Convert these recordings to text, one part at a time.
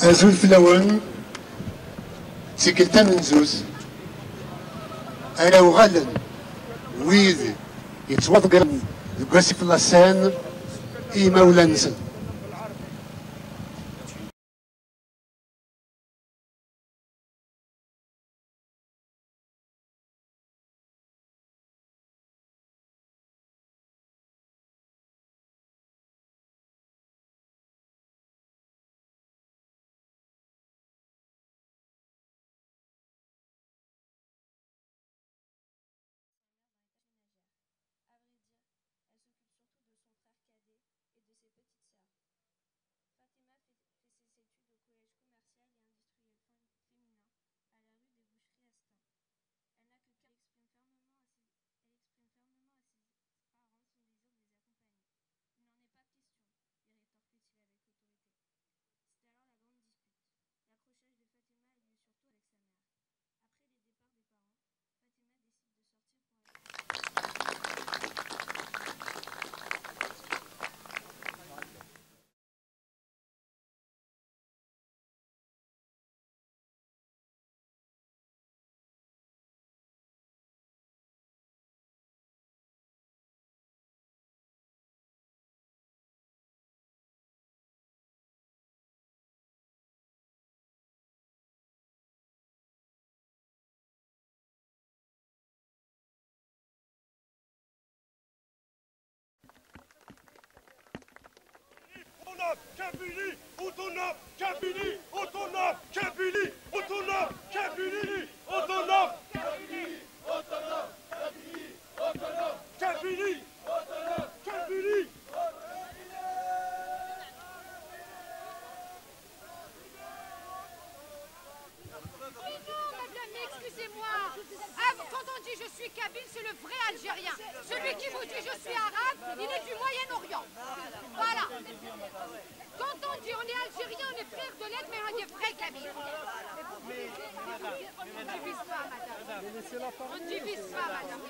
azul flawen tikkelt amenzuz ala uɣalen wid yettwaḍegren deg wasif lasan i yimawlan-nsen. Kabylie, autonome, Kabylie, autonome, Kabylie, autonome, Kabylie, autonome, Kabylie, autonome, Kabylie, autonome, Kabylie, autonome, Kabylie. Excusez-moi, quand on dit je suis kabyle, c'est le vrai Algérien. Celui qui vous dit je suis arabe, il est du Moyen-Orient. Voilà. Quand on dit on est Algérien, on est frère de l'être, mais on est vrai kabyle. On ne divise pas, madame. On ne divise pas, madame.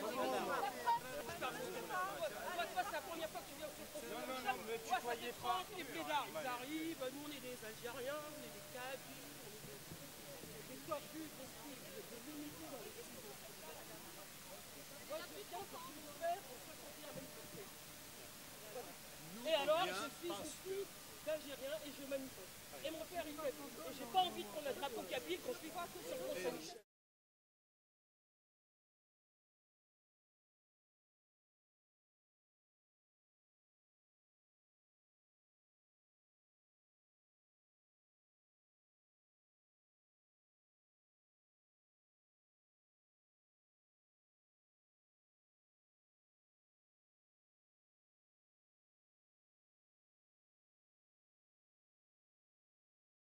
C'est la première fois que tu viens au Centre. Non, mais tu voyais pas. Les pédards, ils arrivent, nous on est des Algériens, on est des Kabyles, on est des Corpus.